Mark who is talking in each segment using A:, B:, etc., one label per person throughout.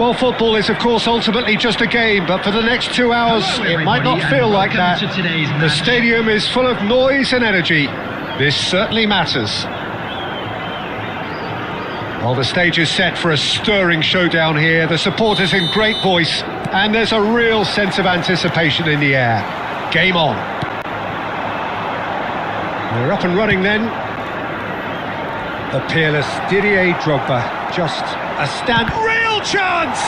A: Well, football is, of course, ultimately just a game, but for the next 2 hours, it might not feel like that. The stadium is full of noise and energy. This certainly matters. Well, the stage is set for a stirring showdown here. The supporters in great voice, and there's a real sense of anticipation in the air. Game on. We're up and running then. The peerless Didier Drogba, just a real chance!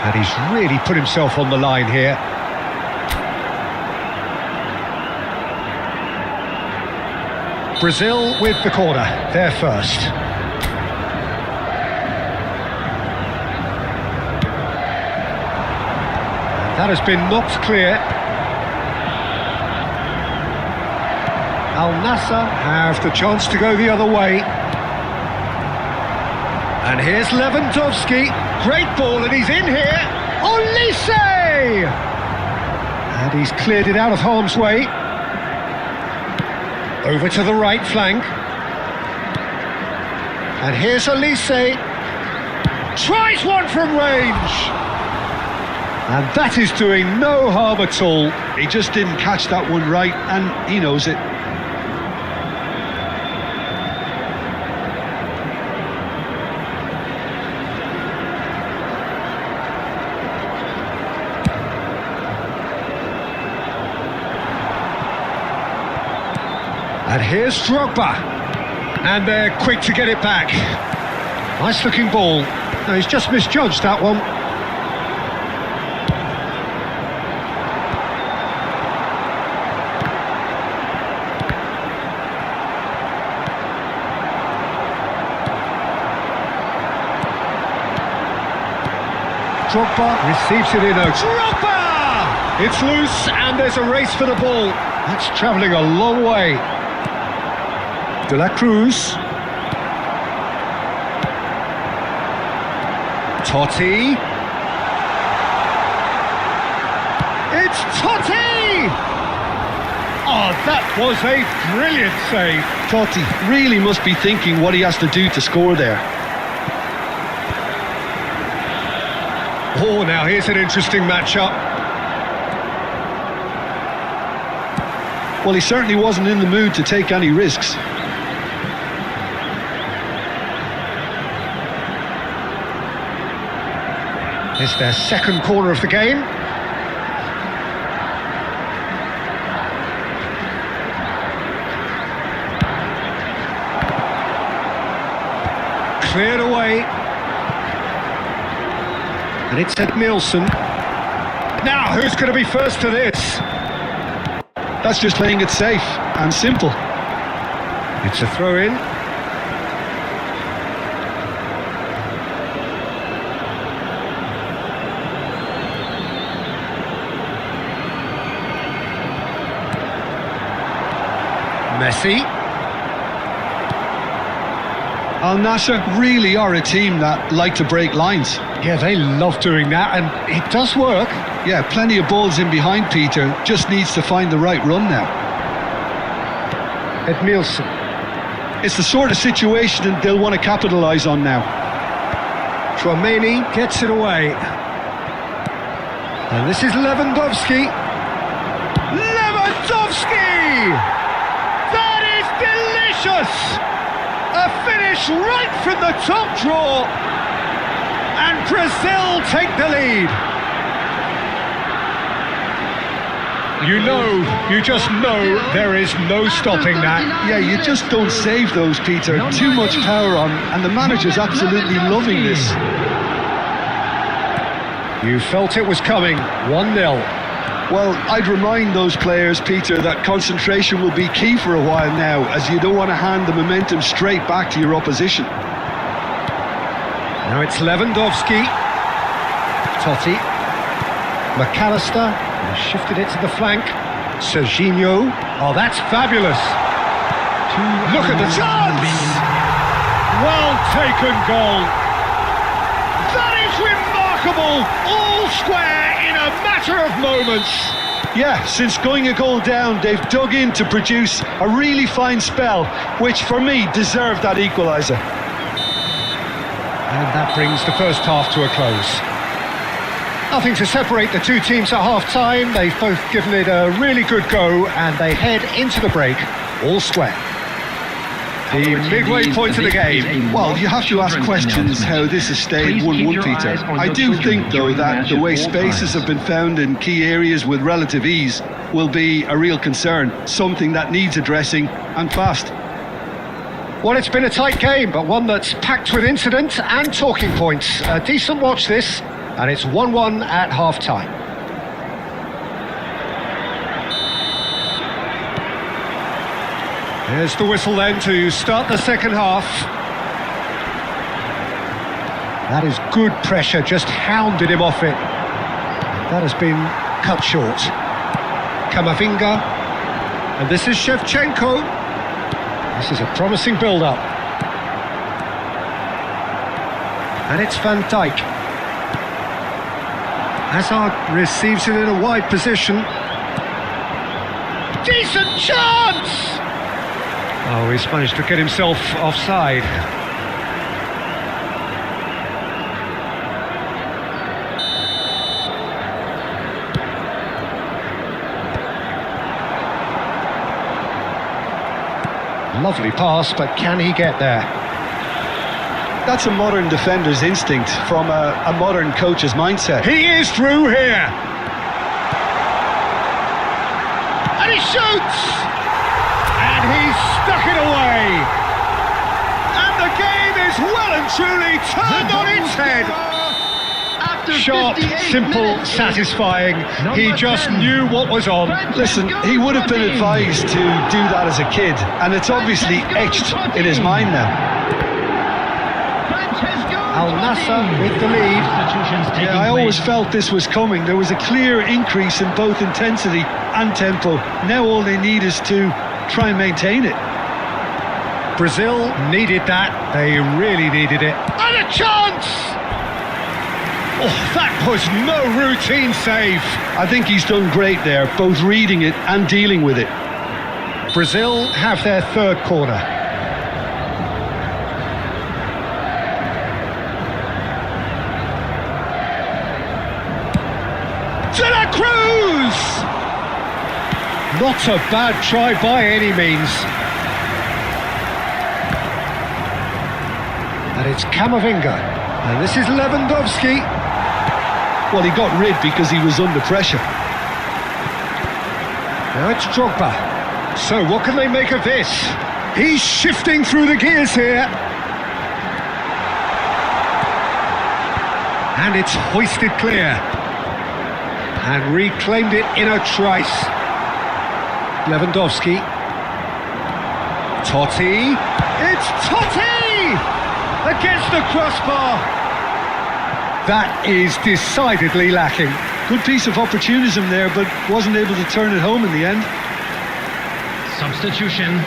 A: And he's really put himself on the line here. Brazil with the corner, they're first. And that has been knocked clear. Al Nassr have the chance to go the other way. And here's Lewandowski. Great ball, and he's in here. Olise! And he's cleared it out of harm's way. Over to the right flank. And here's Olise. Tries one from range. And that is doing no harm at all.
B: He just didn't catch that one right, and he knows it.
A: And here's Drogba. And they're quick to get it back. Nice looking ball. No, he's just misjudged that one. Drogba receives it in a... Drogba! It's loose and there's a race for the ball. That's travelling a long way. De la Cruz. Totti. It's Totti! Oh, that was a brilliant save.
B: Totti really must be thinking what he has to do to score there.
A: Oh, now here's an interesting matchup.
B: Well, he certainly wasn't in the mood to take any risks.
A: It's their second corner of the game. Cleared away. And it's Ed Nielsen. Now, who's going to be first to this?
B: That's just playing it safe and simple.
A: It's a throw-in. Messi.
B: Al Nassr really are a team that like to break lines.
A: Yeah, they love doing that, and it does work.
B: Yeah, plenty of balls in behind Peter, just needs to find the right run now.
A: Ed Nielsen.
B: It's the sort of situation that they'll want to capitalise on now.
A: Tchouameni gets it away. And this is Lewandowski. Lewandowski! That is delicious! A finish right from the top draw. And Brazil take the lead. You just know there is no stopping that.
B: Yeah, you just don't save those, Peter. Too much power on, and the manager's absolutely loving this.
A: You felt it was coming, 1-0.
B: Well, I'd remind those players, Peter, that concentration will be key for a while now, as you don't want to hand the momentum straight back to your opposition.
A: Now it's Lewandowski. Totti. McAllister has shifted it to the flank. Serginho. Oh, that's fabulous. Look at the chance! Well taken goal. That is remarkable. All square in a matter of moments.
B: Yeah, since going a goal down, they've dug in to produce a really fine spell, which for me deserved that equaliser.
A: And that brings the first half to a close. Nothing to separate the two teams at half-time. They've both given it a really good go, and they head into the break all square. The midway point of the game.
B: Well, you have to ask questions how this has stayed 1-1, Peter. I do think, though, that the way spaces have been found in key areas with relative ease will be a real concern, something that needs addressing, and fast.
A: Well, it's been a tight game, but one that's packed with incident and talking points. A decent watch this, and it's 1-1 at half-time. Here's the whistle then to start the second half. That is good pressure, just hounded him off it. That has been cut short. Camavinga, and this is Shevchenko. This is a promising build-up. And it's Van Dijk. Hazard receives it in a wide position. Decent chance! Oh, he's managed to get himself offside. Lovely pass, but can he get there?
B: That's a modern defender's instinct from a modern coach's mindset.
A: He is through here! And he shoots! And he's stuck it away! And the game is well and truly turned on its head! Sharp, simple, satisfying. He just knew what was on.
B: Listen, he would have been advised to do that as a kid, and it's obviously etched in his mind now.
A: Al Nassr with the lead.
B: Yeah, I always felt this was coming. There was a clear increase in both intensity and tempo. Now all they need is to try and maintain it.
A: Brazil needed that. They really needed it. And a chance! Oh, that was no routine save.
B: I think he's done great there, both reading it and dealing with it.
A: Brazil have their third corner. De La Cruz! Not a bad try by any means. And it's Camavinga. And this is Lewandowski.
B: Well, he got rid because he was under pressure.
A: Now it's Drogba. So what can they make of this? He's shifting through the gears here. And it's hoisted clear. And reclaimed it in a trice. Lewandowski. Totti. It's Totti! Against the crossbar. That is decidedly lacking.
B: Good piece of opportunism there, but wasn't able to turn it home in the end.
C: Substitution.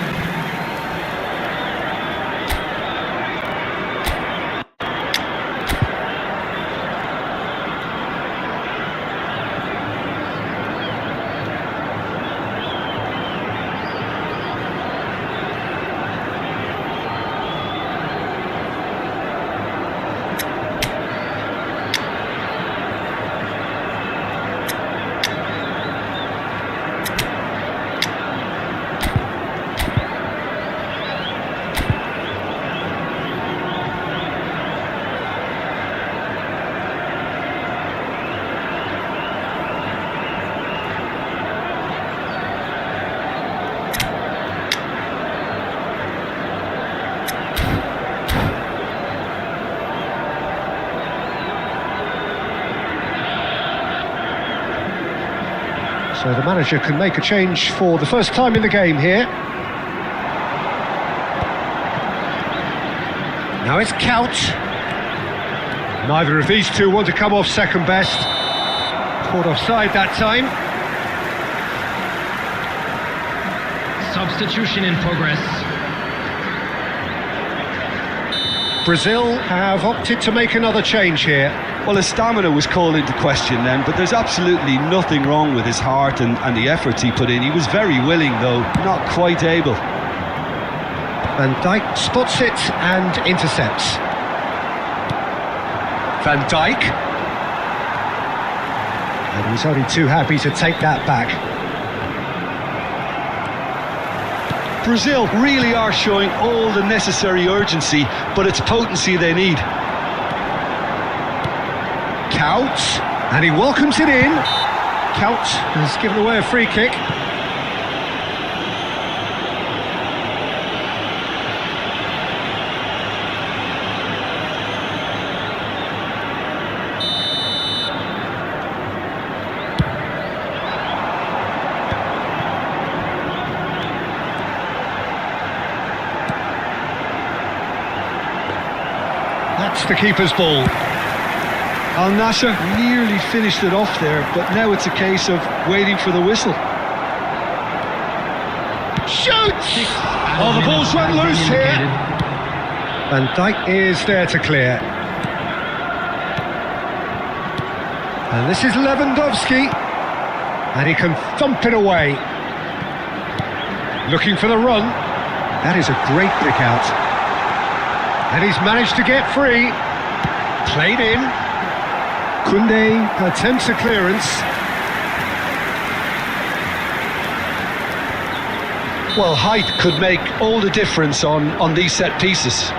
A: So the manager can make a change for the first time in the game here. Now it's Couch. Neither of these two want to come off second best. Caught offside that time.
C: Substitution in progress.
A: Brazil have opted to make another change here.
B: Well, his stamina was called into question then, but there's absolutely nothing wrong with his heart and the efforts he put in. He was very willing, though, not quite able.
A: Van Dijk spots it and intercepts. Van Dijk. And he's only too happy to take that back.
B: Brazil really are showing all the necessary urgency, but it's potency they need.
A: Couch, and he welcomes it in. Couch has given away a free kick. That's the keeper's ball.
B: Al Nasser nearly finished it off there, but now it's a case of waiting for the whistle.
A: Shoots! Oh, the ball's run loose here. Van Dijk is there to clear. And this is Lewandowski. And he can thump it away. Looking for the run. That is a great pick out. And he's managed to get free. Played in. Koundé attempts a clearance.
B: Well, height could make all the difference on these set pieces.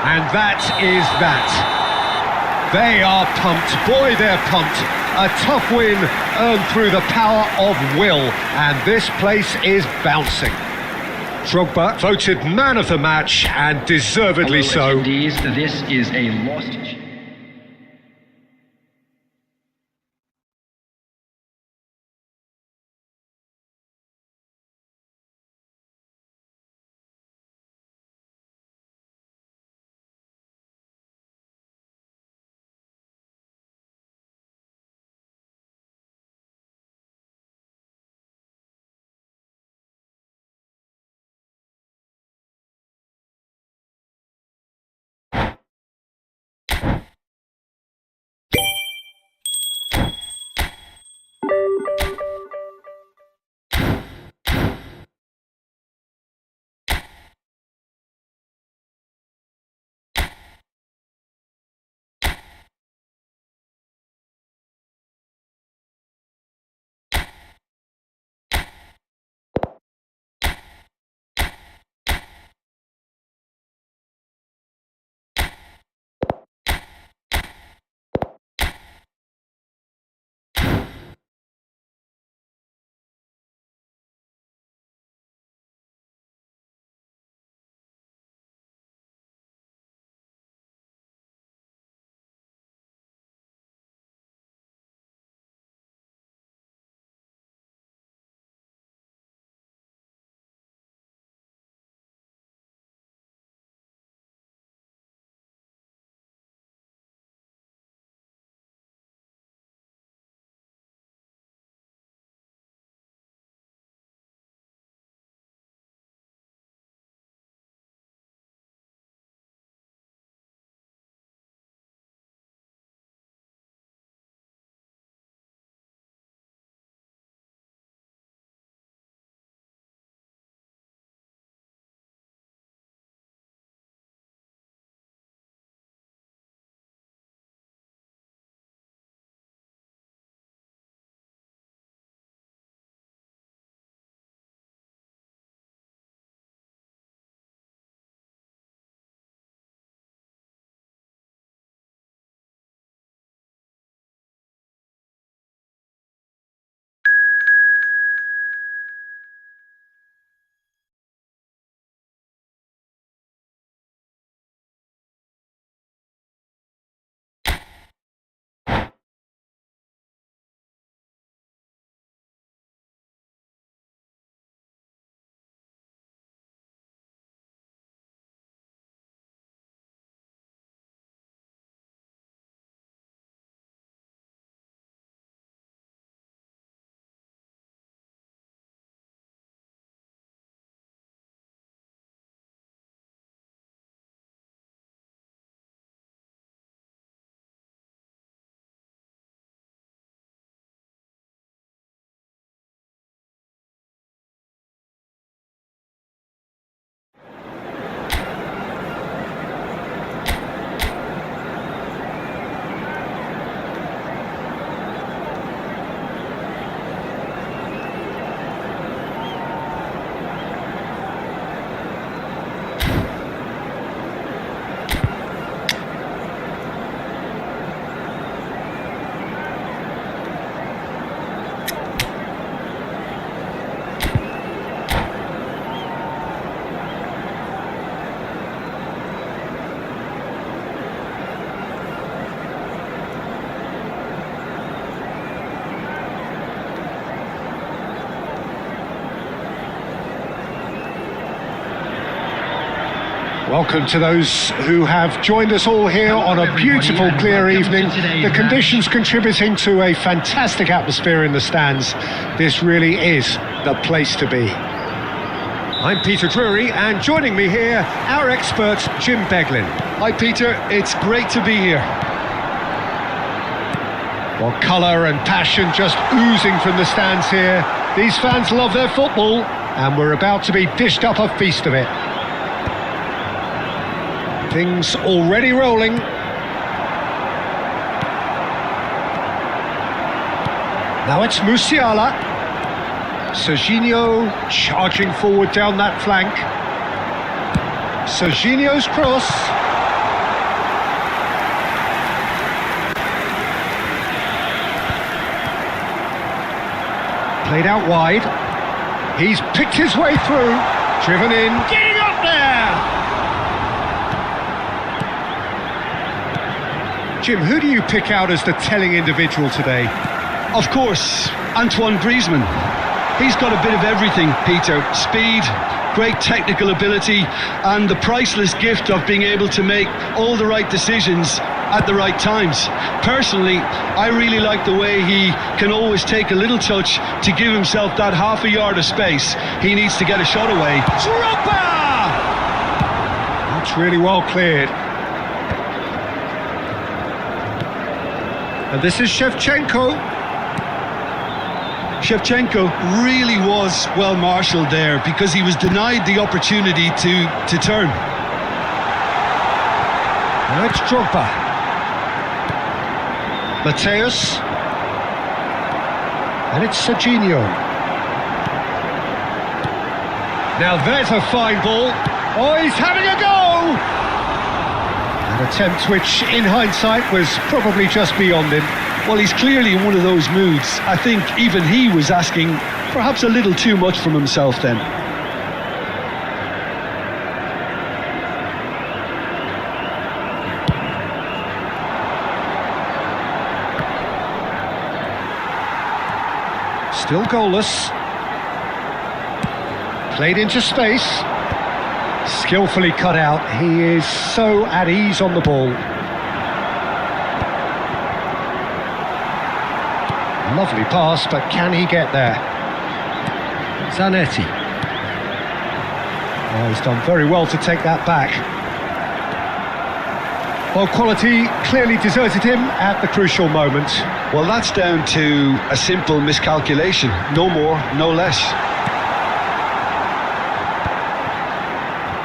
A: And that is that. They are pumped. Boy, they're pumped. A tough win earned through the power of will. And this place is bouncing. Drogba voted man of the match, and deservedly so.
C: This is a lost
A: Welcome to those who have joined us all here on a beautiful, clear evening. The conditions contributing to a fantastic atmosphere in the stands. This really is the place to be. I'm Peter Drury, and joining me here, our expert, Jim Beglin.
B: Hi Peter, it's great to be here.
A: Well, colour and passion just oozing from the stands here. These fans love their football, and we're about to be dished up a feast of it. Things already rolling. Now it's Musiala. Serginho charging forward down that flank. Serginho's cross. Played out wide. He's picked his way through. Driven in. Getting up there! Jim, who do you pick out as the telling individual today?
B: Of course, Antoine Griezmann. He's got a bit of everything, Peter. Speed, great technical ability, and the priceless gift of being able to make all the right decisions at the right times. Personally, I really like the way he can always take a little touch to give himself that half a yard of space. He needs to get a shot away.
A: Drogba! That's really well cleared. And this is Shevchenko.
B: Shevchenko really was well marshalled there because he was denied the opportunity to turn.
A: Now it's Drogba. Mateus. And it's Serginho. Now there's a fine ball. Oh, he's having a go! An attempt which, in hindsight, was probably just beyond him.
B: Well, he's clearly in one of those moods. I think even he was asking perhaps a little too much from himself then.
A: Still goalless. Played into space. Skillfully cut out. He is so at ease on the ball. Lovely pass, but can he get there? Zanetti. Oh, he's done very well to take that back. Well, quality clearly deserted him at the crucial moment.
B: Well, that's down to a simple miscalculation. No more, no less.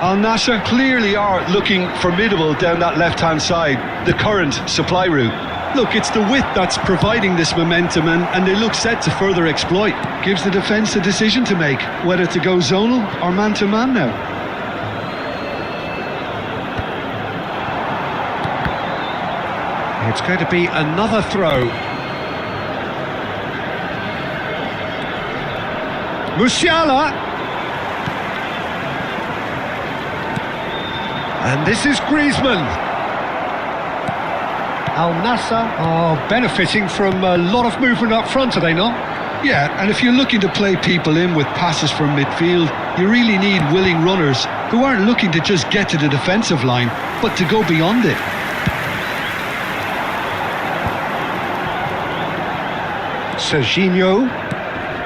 B: Al Nassr clearly are looking formidable down that left-hand side, the current supply route. Look, it's the width that's providing this momentum, and they look set to further exploit. Gives the defence a decision to make, whether to go zonal or man-to-man now.
A: It's going to be another throw. Musiala. And this is Griezmann. Al Nassr are benefiting from a lot of movement up front, are they not?
B: Yeah, and if you're looking to play people in with passes from midfield, you really need willing runners who aren't looking to just get to the defensive line, but to go beyond it.
A: Serginho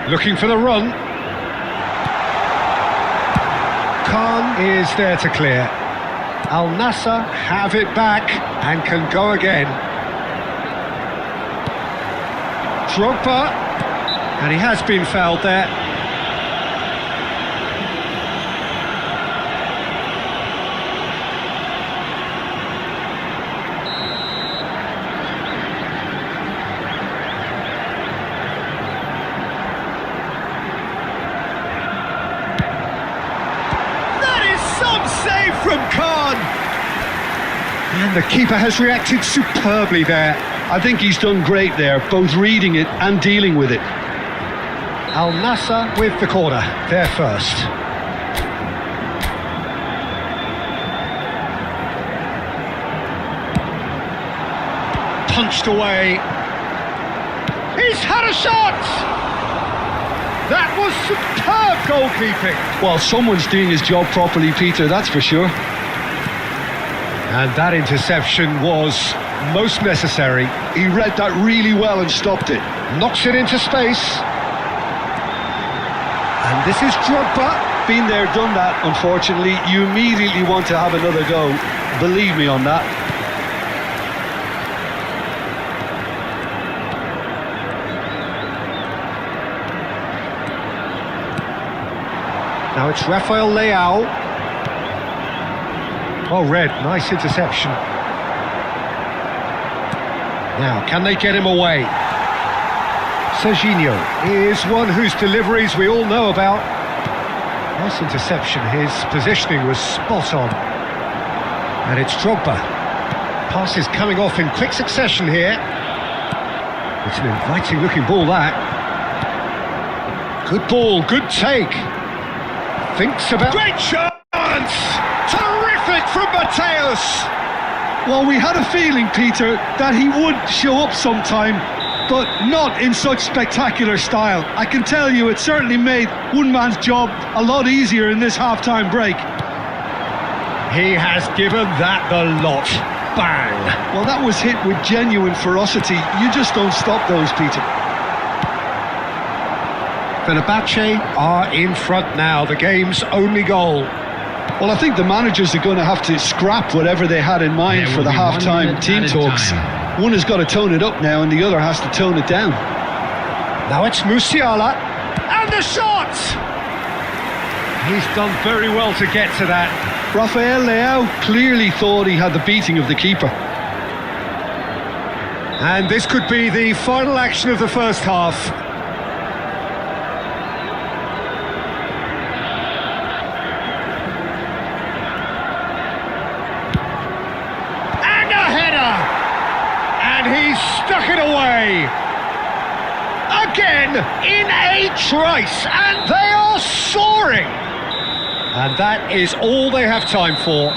A: looking for the run. Khan is there to clear. Al Nassr have it back and can go again. Drogba, and he has been fouled there. That is some save from Khan. And the keeper has reacted superbly there.
B: I think he's done great there, both reading it and dealing with it.
A: Al Nassr with the corner, there first. Punched away. He's had a shot! That was superb goalkeeping.
B: Well, someone's doing his job properly, Peter, that's for sure.
A: And that interception was most necessary.
B: He read that really well and stopped it.
A: Knocks it into space. And this is Drogba.
B: Been there, done that, unfortunately. You immediately want to have another go. Believe me on that.
A: Now it's Rafael Leao. Oh, Red, nice interception. Now, can they get him away? Serginho is one whose deliveries we all know about. Nice interception, his positioning was spot on. And it's Drogba. Passes coming off in quick succession here. It's an inviting looking ball, that. Good ball, good take. Thinks about... Great chance! Terrific from Mateus!
B: Well, we had a feeling, Peter, that he would show up sometime, but not in such spectacular style. I can tell you it certainly made one man's job a lot easier in this half-time break.
A: He has given that the lot. Bang!
B: Well, that was hit with genuine ferocity. You just don't stop those, Peter.
A: Fenerbahce are in front now, the game's only goal.
B: Well, I think the managers are going to have to scrap whatever they had in mind for the half-time team talks. One has got to tone it up now and the other has to tone it down.
A: Now it's Musiala, and the shot! He's done very well to get to that.
B: Rafael Leao clearly thought he had the beating of the keeper.
A: And this could be the final action of the first half. And a header! And he's stuck it away! Again, in a trice, and they are soaring! And that is all they have time for.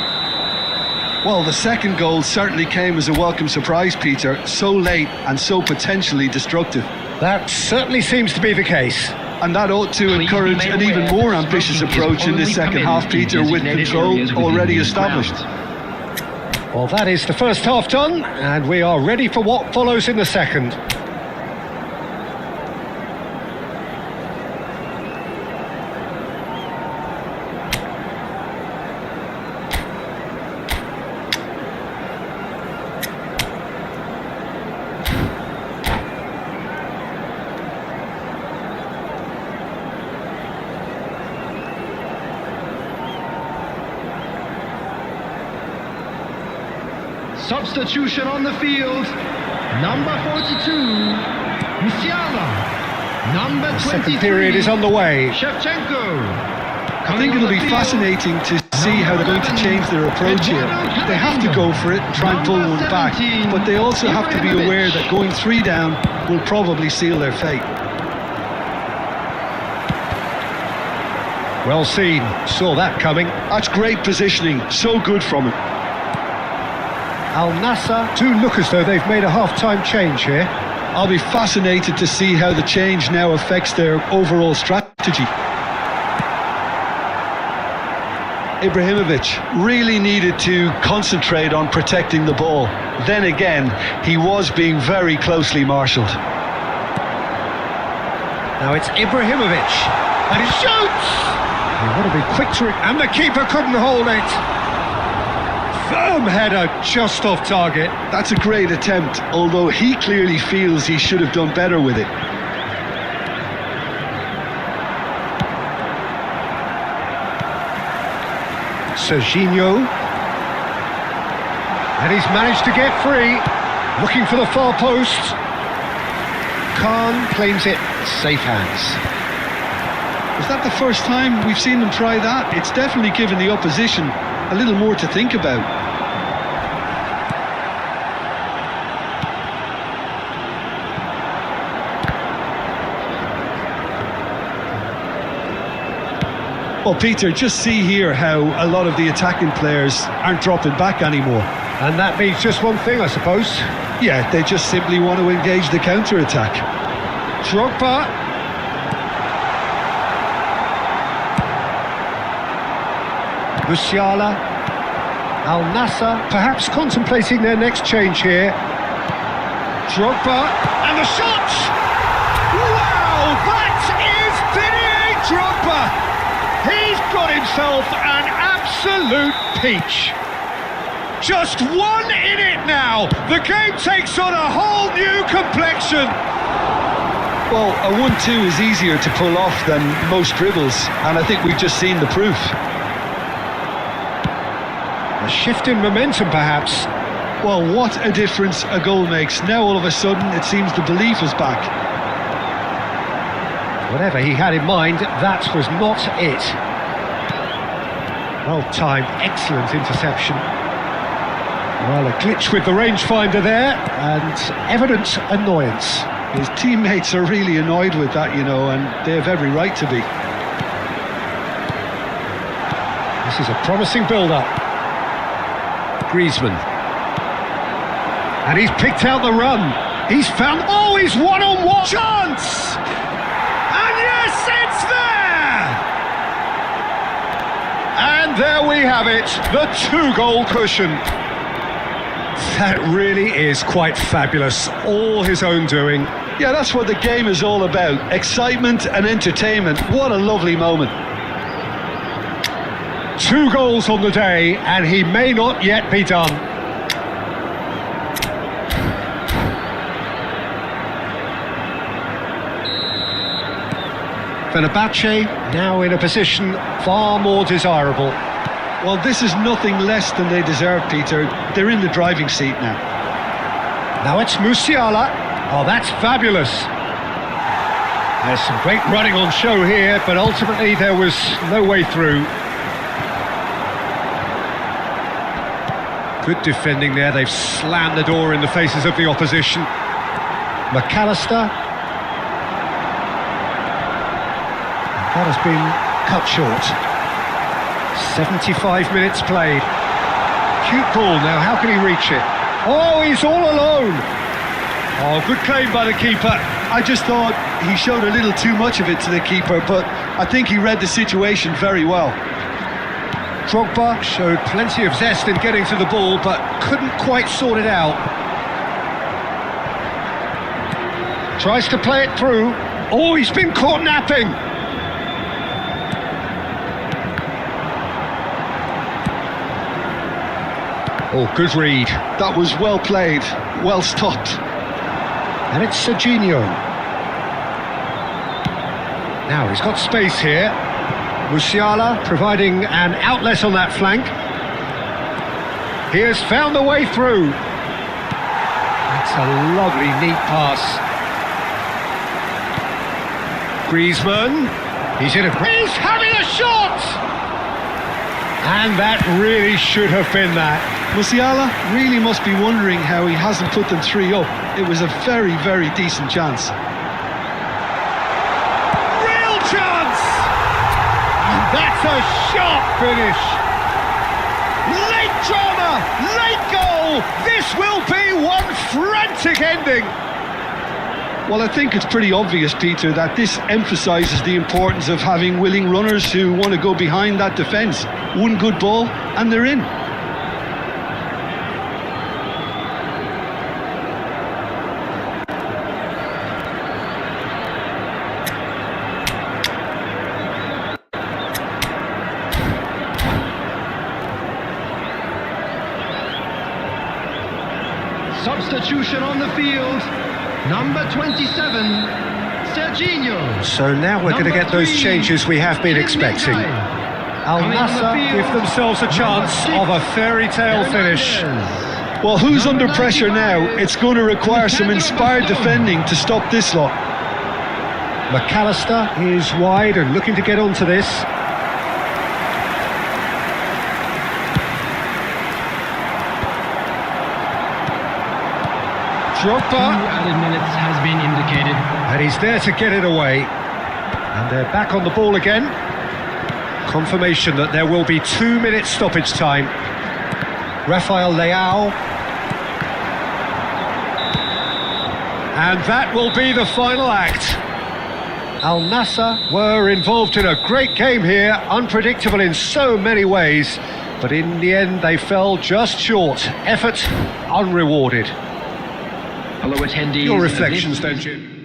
B: Well, the second goal certainly came as a welcome surprise, Peter. So late and so potentially destructive.
A: That certainly seems to be the case.
B: And that ought to encourage an even more ambitious approach in this second half, Peter, with control already established.
A: Well, that is the first half done, and we are ready for what follows in the second.
C: Substitution on the field. Number 42, Musiala. Number 23,
A: Second period is on the way.
C: Shevchenko.
B: I think it'll be fascinating to see how they're going to change their approach here. They have to go for it and try and pull one back, but they also have to be aware that going 3 down will probably seal their fate.
A: Well seen, saw that coming.
B: That's great positioning, so good from him.
A: Al Nassr do look as though they've made a half-time change here.
B: I'll be fascinated to see how the change now affects their overall strategy. Ibrahimovic really needed to concentrate on protecting the ball. Then again, he was being very closely marshalled.
A: Now it's Ibrahimovic, and he shoots! He would have been quick to it, and the keeper couldn't hold it. Firm header just off target.
B: That's a great attempt, although he clearly feels he should have done better with it.
A: Serginho. And he's managed to get free. Looking for the far post. Khan claims it. Safe hands.
B: Is that the first time we've seen them try that? It's definitely given the opposition a little more to think about. Well, Peter, just see here how a lot of the attacking players aren't dropping back anymore.
A: And that means just one thing, I suppose.
B: Yeah, they just simply want to engage the counter-attack.
A: Drogba. Musiala. Al Nassr perhaps contemplating their next change here. Drogba, and the shot! Wow, that is Didier Drogba! He's got himself an absolute peach. Just 1 in it now. The game takes on a whole new complexion.
B: Well, a 1-2 is easier to pull off than most dribbles, and I think we've just seen the proof.
A: A shift in momentum, perhaps.
B: Well, what a difference a goal makes. Now, all of a sudden, it seems the belief is back.
A: Whatever he had in mind, that was not it. Well timed, excellent interception. Well, a glitch with the rangefinder there, and evident annoyance.
B: His teammates are really annoyed with that, you know, and they have every right to be.
A: This is a promising build-up. Griezmann. And he's picked out the run. He's found... Oh, he's one-on-one! Chance! And yes, it's there! And there we have it, the 2-goal cushion. That really is quite fabulous, all his own doing.
B: Yeah, that's what the game is all about. Excitement and entertainment. What a lovely moment.
A: 2 goals on the day, and he may not yet be done. Fenerbahce now in a position far more desirable.
B: Well, this is nothing less than they deserve, Peter. They're in the driving seat now.
A: Now it's Musiala. Oh, that's fabulous. There's some great running on show here, but ultimately there was no way through. Good defending there. They've slammed the door in the faces of the opposition. McAllister. That has been cut short. 75 minutes played. Cute ball now, how can he reach it? Oh, he's all alone. Oh, good claim by the keeper.
B: I just thought he showed a little too much of it to the keeper, but I think he read the situation very well.
A: Drogba showed plenty of zest in getting to the ball, but couldn't quite sort it out. Tries to play it through. Oh, he's been caught napping. Oh, good read.
B: That was well played, well stopped.
A: And it's Serginho. Now he's got space here. Musiala providing an outlet on that flank. He has found the way through. That's a lovely, neat pass. Griezmann. He's he's having a shot! And that really should have been that.
B: Musiala really must be wondering how he hasn't put them 3 up. It was a very, very decent chance.
A: Real chance! And that's a sharp finish. Late drama, late goal. This will be one frantic ending.
B: Well, I think it's pretty obvious, Peter, that this emphasises the importance of having willing runners who want to go behind that defence. One good ball and they're in.
C: Substitution on the field. Number 27, Serginho.
A: So now we're going to get those changes we have been expecting. Al Nassr give themselves a chance of a fairy tale finish.
B: Well, who's under pressure now? It's going to require some inspired defending to stop this lot.
A: McAllister is wide and looking to get onto this. Drogba.
C: 2 added minutes has been indicated.
A: And he's there to get it away. And they're back on the ball again. Confirmation that there will be 2 minutes stoppage time. Rafael Leao. And that will be the final act. Al Nassr were involved in a great game here, unpredictable in so many ways. But in the end, they fell just short. Effort unrewarded.
C: Hello, attendees.
A: Your reflections, then, Jim?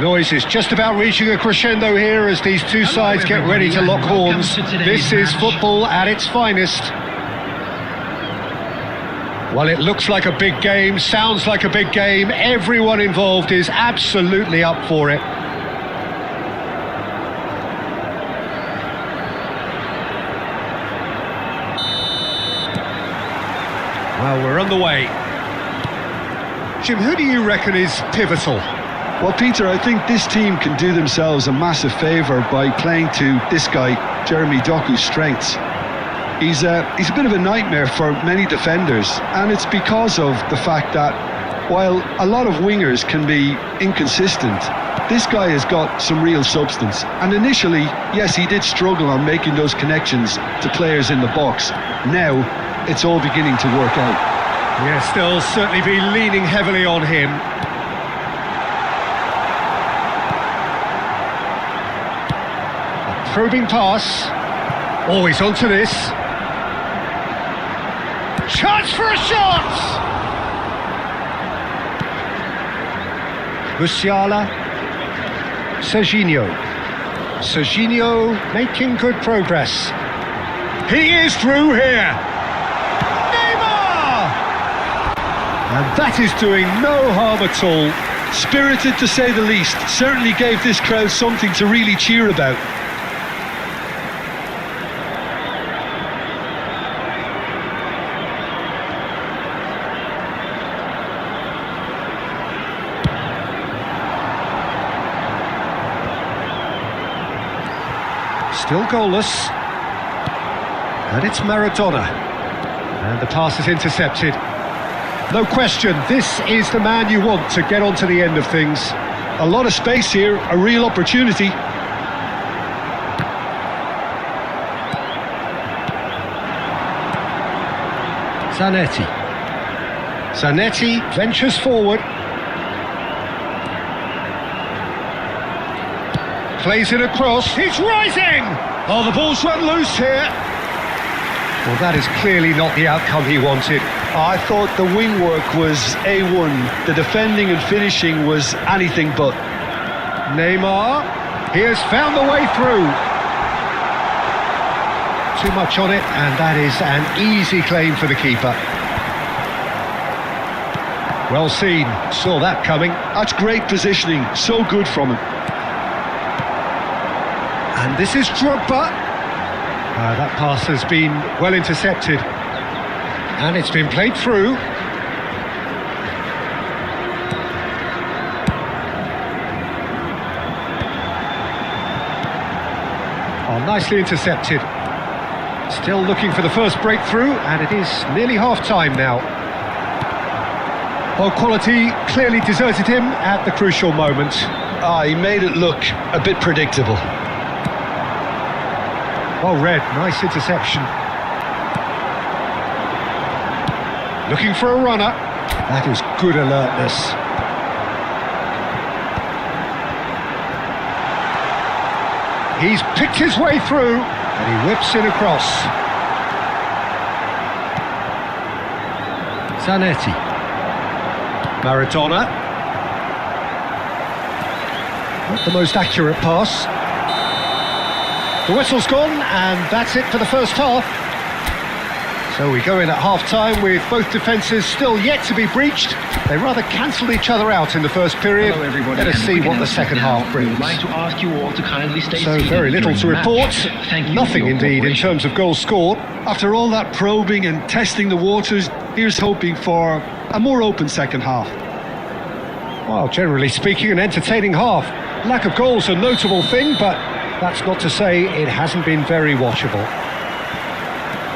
A: noise is just about reaching a crescendo here as these two sides get ready to lock horns. This is football at its finest. Well, it looks like a big game, sounds like a big game. Everyone involved is absolutely up for it. Well, we're underway. Jim, who do you reckon is pivotal?
B: Well, Peter, I think this team can do themselves a massive favour by playing to this guy, Jeremy Doku's strengths. He's a bit of a nightmare for many defenders, and it's because of the fact that while a lot of wingers can be inconsistent, this guy has got some real substance. And initially, yes, he did struggle on making those connections to players in the box. Now, it's all beginning to work out.
A: Yes, they'll certainly be leaning heavily on him. A probing pass. Always onto this. Chance for a shot! Musiala. Serginho making good progress. He is through here. Neymar! And that is doing no harm at all.
B: Spirited to say the least. Certainly gave this crowd something to really cheer about.
A: Still goalless. And it's Maradona. And the pass is intercepted. No question, this is the man you want to get onto the end of things.
B: A lot of space here, a real opportunity.
A: Zanetti ventures forward. Plays it across, he's rising! Oh, the ball's run loose here. Well, that is clearly not the outcome he wanted.
B: I thought the wing work was A1. The defending and finishing was anything but.
A: Neymar, he has found the way through. Too much on it, and that is an easy claim for the keeper. Well seen, saw that coming.
B: That's great positioning, so good from him.
A: And this is Drogba. That pass has been well intercepted. And it's been played through. Oh, nicely intercepted. Still looking for the first breakthrough, and it is nearly half-time now. Well, quality clearly deserted him at the crucial moment.
B: He made it look a bit predictable.
A: Well read, nice interception. Looking for a runner. That is good alertness. He's picked his way through, and he whips it across. Zanetti. Maradona. Not the most accurate pass. The whistle's gone, and that's it for the first half. So we go in at half-time with both defences still yet to be breached. They rather cancelled each other out in the first period.
C: Hello, everybody.
A: Let us see what the second half brings.
C: We'd like to ask you all to kindly stay
A: So
C: seated
A: very little to
C: during the
A: report.
C: match. Thank you
A: Nothing
C: for your
A: indeed in
C: cooperation.
A: terms of goals scored.
B: After all that probing and testing the waters, here's hoping for a more open second half.
A: Well, generally speaking, an entertaining half. Lack of goals a notable thing, but that's not to say it hasn't been very watchable.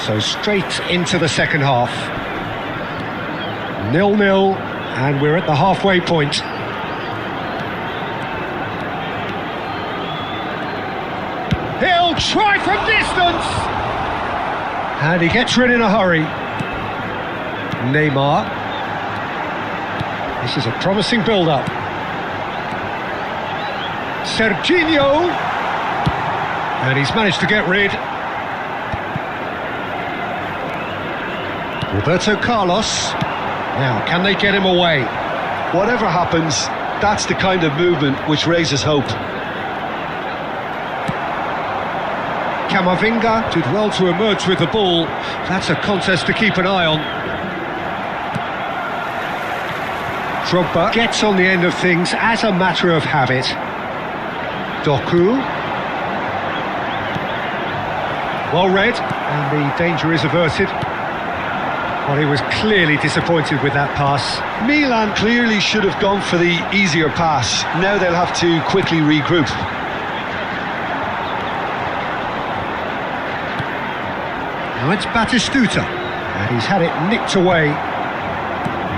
A: So straight into the second half. 0-0, and we're at the halfway point. He'll try from distance! And he gets rid in a hurry. Neymar. This is a promising build-up. Serginho. And he's managed to get rid. Roberto Carlos. Now, can they get him away?
B: Whatever happens, That's the kind of movement which raises hope.
A: Camavinga did well to emerge with the ball. That's a contest to keep an eye on. Drogba gets on the end of things as a matter of habit. Doku. Well read, and the danger is averted. Well, he was clearly disappointed with that pass.
B: Milan clearly should have gone for the easier pass. Now they'll have to quickly regroup.
A: Now it's Batistuta, and he's had it nicked away.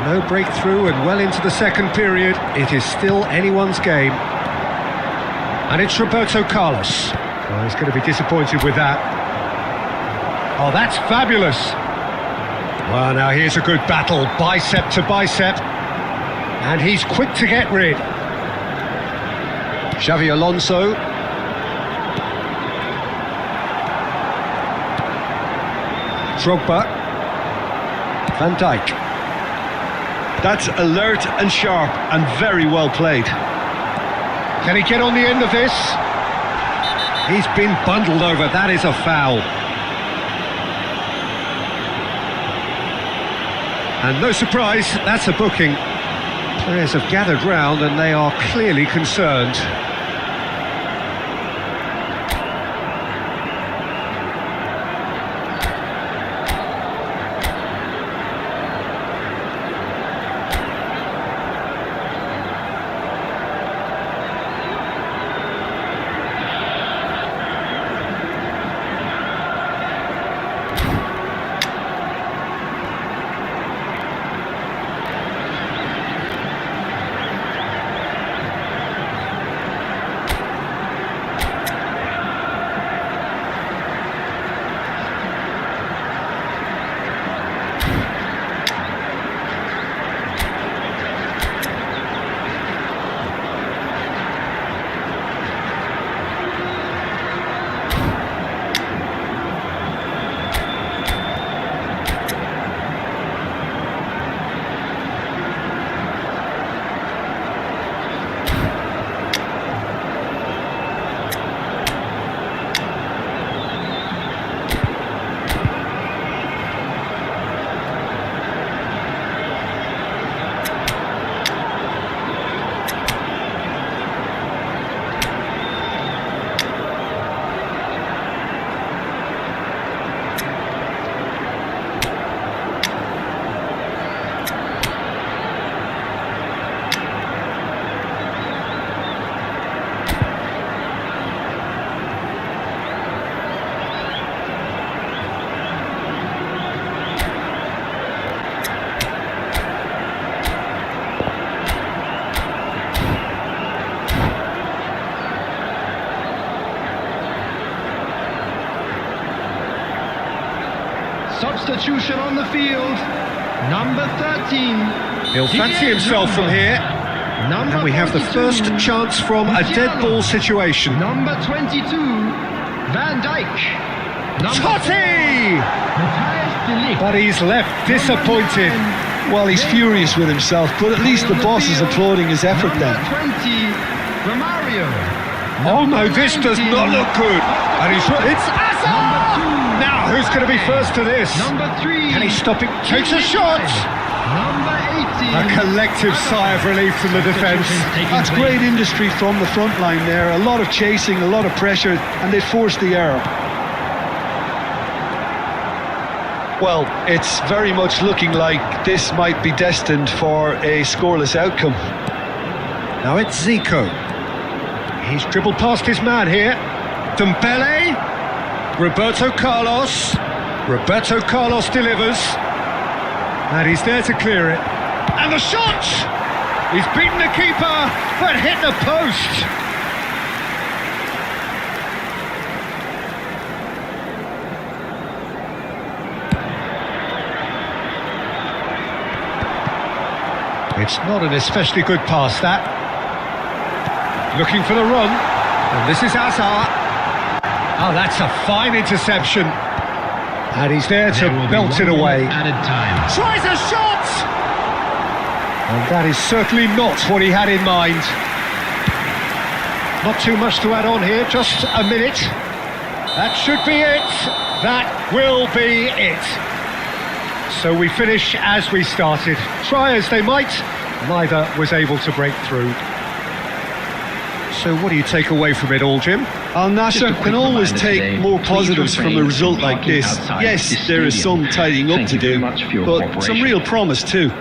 A: No breakthrough and well into the second period. It is still anyone's game. And it's Roberto Carlos. Well, he's going to be disappointed with that. Oh, that's fabulous. Well, now here's a good battle, bicep to bicep. And he's quick to get rid. Xavi Alonso. Drogba. Van Dijk.
B: That's alert and sharp and very well played.
A: Can he get on the end of this? He's been bundled over, that is a foul. And no surprise, that's a booking. Players have gathered round and they are clearly concerned.
C: Substitution on the field. Number 13.
A: He'll fancy himself from here. And we have the first chance from a dead ball situation.
C: Number 22. Van Dijk.
A: Totti! But he's left disappointed.
B: Well, he's furious with himself, but at least the boss is applauding his effort then.
C: Number 20. Romario.
A: Oh no, this does not look good. And it's Hazard! Now, who's going to be first to this?
C: Number 3.
A: Can he stop it? Takes a shot!
C: Number 18.
A: A collective sigh of relief from the defence.
B: That's great industry from the front line there. A lot of chasing, a lot of pressure, and they forced the error. Well, it's very much looking like this might be destined for a scoreless outcome.
A: Now it's Zico. He's dribbled past his man here. Dembele. Roberto Carlos. Roberto Carlos delivers. And he's there to clear it. And the shot! He's beaten the keeper, but hit the post. It's not an especially good pass, that. Looking for the run. And this is Hazard. Oh, that's a fine interception. And he's there to belt it away.
C: Added time.
A: Tries a shot! And that is certainly not what he had in mind. Not too much to add on here, just a minute. That should be it. That will be it. So we finish as we started. Try as they might, neither was able to break through. So what do you take away from it all, Jim?
B: Al Nassr can always take more positives from a result like this. Yes, there is some tidying up to do, but some real promise too.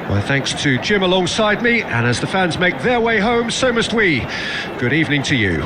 A: My thanks to Jim alongside me, and as the fans make their way home, so must we. Good evening to you.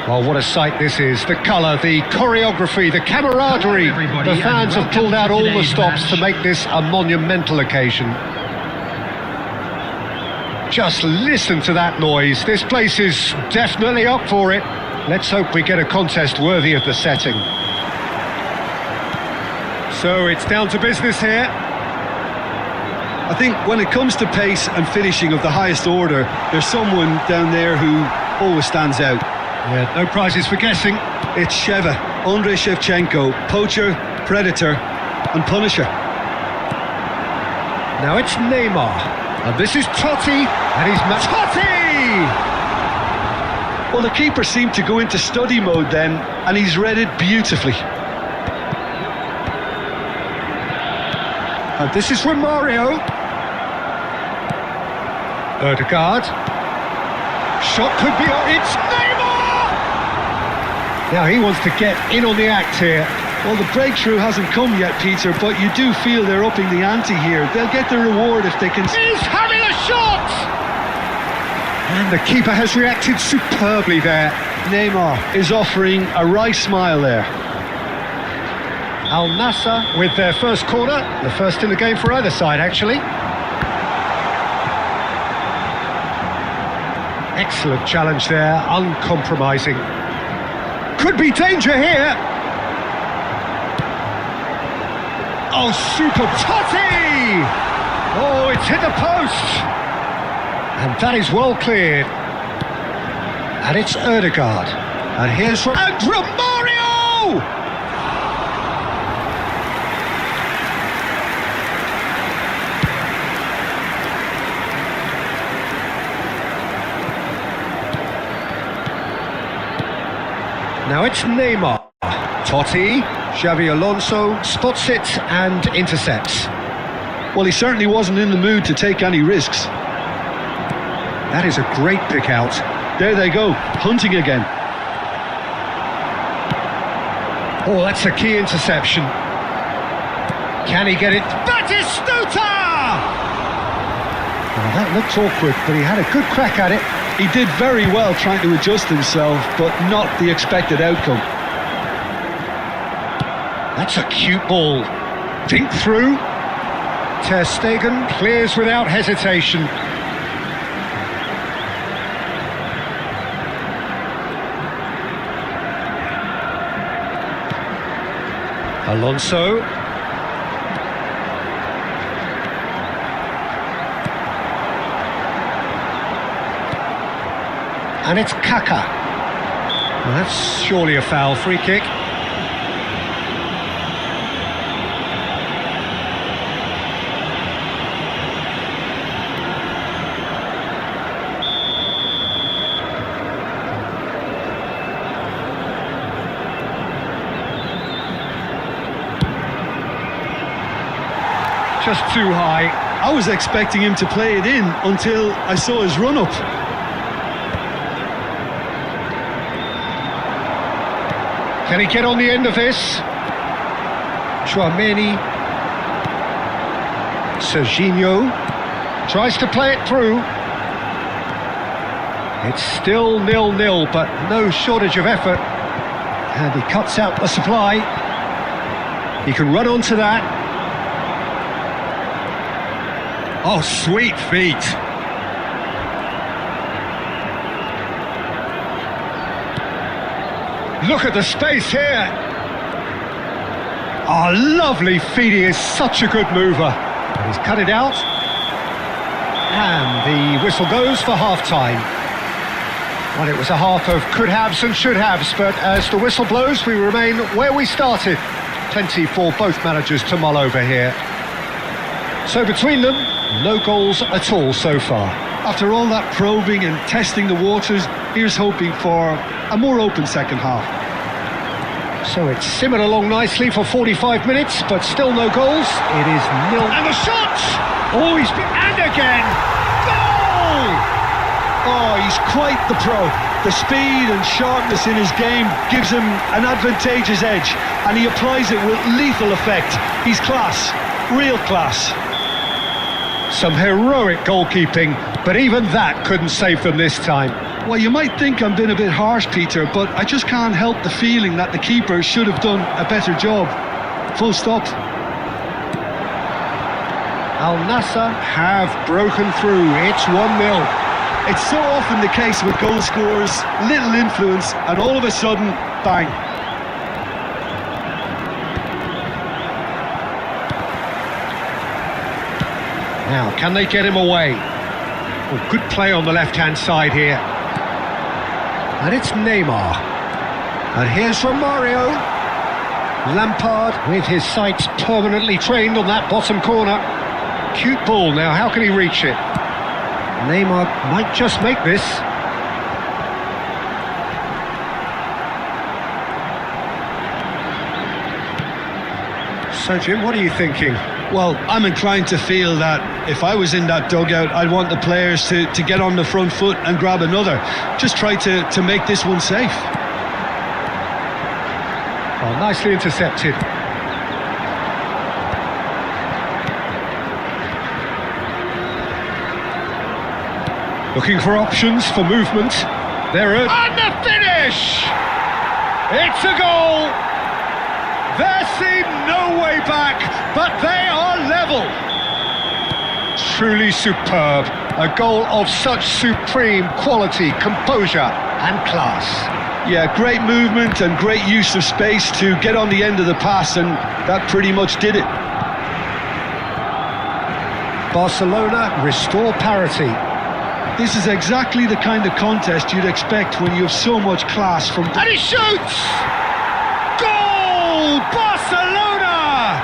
A: Oh, what a sight this is. The colour, the choreography, the camaraderie. The fans have pulled out all the stops to make this a monumental occasion. Just listen to that noise. This place is definitely up for it. Let's hope we get a contest worthy of the setting. So it's down to business here.
B: I think when it comes to pace and finishing of the highest order, there's someone down there who always stands out.
A: Yeah, no prizes for guessing.
B: It's Sheva, Andrei Shevchenko, poacher, predator and punisher.
A: Now it's Neymar, and this is Totti, and he's Totti!
B: Well, the keeper seemed to go into study mode then, and he's read it beautifully.
A: And this is Romario. Ødegaard. Shot could be on. It's Neymar! Now he wants to get in on the act here.
B: Well, the breakthrough hasn't come yet, Peter, but you do feel they're upping the ante here. They'll get the reward if they can...
A: He's having a shot! And the keeper has reacted superbly there.
B: Neymar is offering a wry smile there.
A: Al Nassr with their first corner, the first in the game for either side, actually. Excellent challenge there, uncompromising. Could be danger here. Oh, super Totti! Oh, it's hit the post. And that is well cleared. And it's Ødegaard. And here's from... And Romario! Now it's Neymar. Totti, Xavi Alonso spots it and intercepts.
B: Well, he certainly wasn't in the mood to take any risks.
A: That is a great pick out.
B: There they go, hunting again.
A: Oh, that's a key interception. Can he get it? Batistuta! Well, that looked awkward, but he had a good crack at it.
B: He did very well trying to adjust himself, but not the expected outcome.
A: That's a cute ball. Dink through. Ter Stegen clears without hesitation. Alonso. And it's Kaka. Well, that's surely a foul. Free kick. Just too high.
B: I was expecting him to play it in until I saw his run-up.
A: Can he get on the end of this? Chouameni. Serginho tries to play it through. It's still 0-0, but no shortage of effort. And he cuts out the supply. He can run onto that. Oh, sweet feet. Look at the space here. Oh, lovely feet. He is such a good mover. And he's cut it out. And the whistle goes for half-time. Well, it was a half of could-haves and should-haves, but as the whistle blows, we remain where we started. Plenty for both managers to mull over here. So between them, no goals at all so far.
B: After all that probing and testing the waters, here's hoping for a more open second half.
A: So it's simmered along nicely for 45 minutes, but still no goals. It is 0. And the shot! Oh, and again! Goal!
B: Oh, he's quite the pro. The speed and sharpness in his game gives him an advantageous edge, and he applies it with lethal effect. He's class, real class.
A: Some heroic goalkeeping, but even that couldn't save them this time.
B: Well, you might think I'm being a bit harsh, Peter, but I just can't help the feeling that the keeper should have done a better job. Full stop.
A: Al Nassr have broken through. It's 1-0.
B: It's so often the case with goal scorers, little influence, and all of a sudden, bang.
A: Now, can they get him away? Well, good play on the left-hand side here. And it's Neymar. And here's Romario. Lampard with his sights permanently trained on that bottom corner. Cute ball. Now, how can he reach it? Neymar might just make this. So, Jim, what are you thinking?
B: Well, I'm inclined to feel that if I was in that dugout, I'd want the players to get on the front foot and grab another. Just try to make this one safe.
A: Oh, nicely intercepted. Looking for options for movement. There are... And the finish! It's a goal! There seemed no way back, but they are level. Truly superb. A goal of such supreme quality, composure and class.
B: Yeah, great movement and great use of space to get on the end of the pass, and that pretty much did it.
A: Barcelona restore parity.
B: This is exactly the kind of contest you'd expect when you have so much class from...
A: And he shoots! Goal! Barcelona!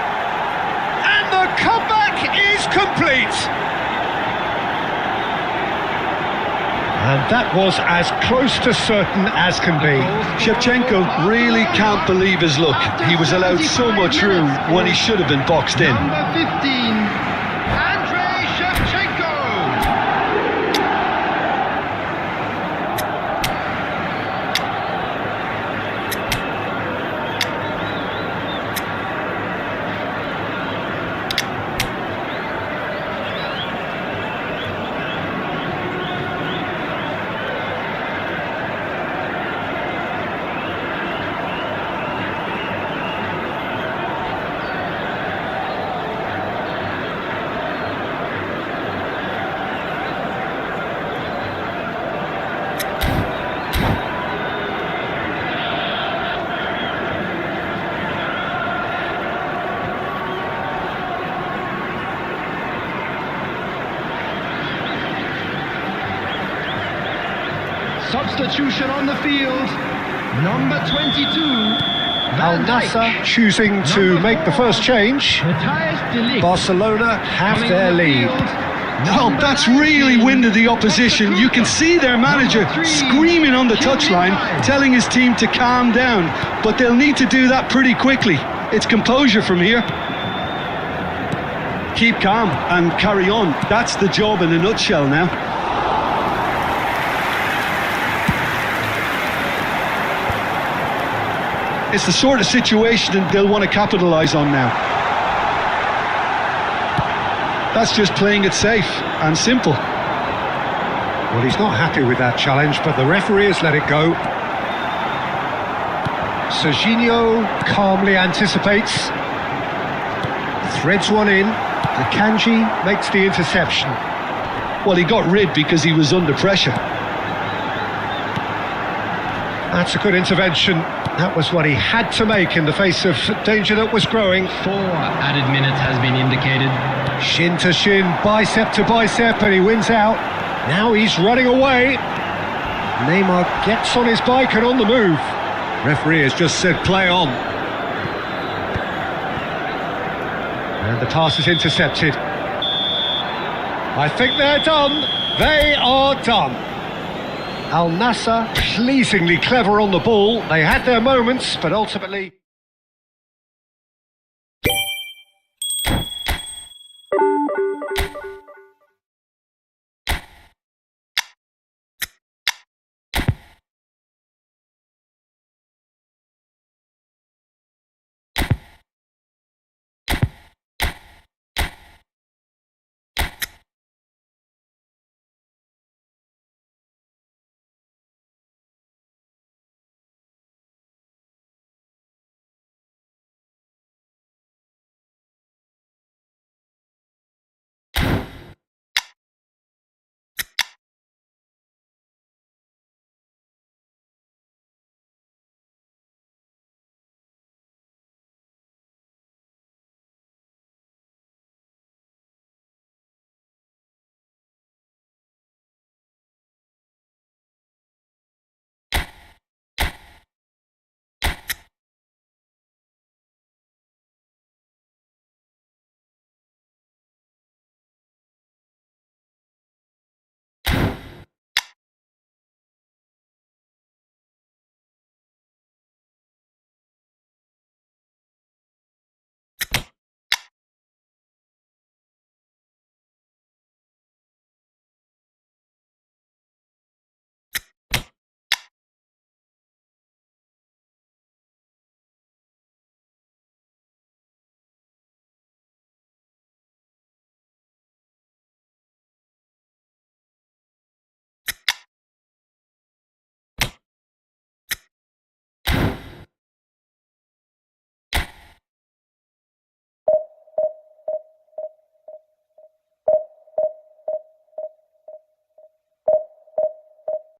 A: And the comeback is complete. And That was as close to certain as can be.
B: Shevchenko really can't believe his luck. He was allowed so much room when he should have been boxed in.
C: Number 15, Andrei Shevchenko. Substitution on the field, number 22,
A: Al Nassr choosing to make the first change. Barcelona have their lead.
B: No, that's really winded the opposition. You can see their manager screaming on the touchline, telling his team to calm down, but they'll need to do that pretty quickly. It's composure from here. Keep calm and carry on. That's the job in a nutshell now. It's the sort of situation that they'll want to capitalise on now. That's just playing it safe and simple.
A: Well, he's not happy with that challenge, but the referee has let it go. Serginho calmly anticipates. Threads one in. Akanji makes the interception.
B: Well, he got rid because he was under pressure.
A: That's a good intervention. That was what he had to make in the face of danger that was growing.
C: 4 added minutes has been indicated.
A: Shin to shin, bicep to bicep, and he wins out. Now he's running away. Neymar gets on his bike and on the move. Referee has just said play on. And the pass is intercepted. I think they're done. They are done. Al Nassr pleasingly clever on the ball. They had their moments, but ultimately...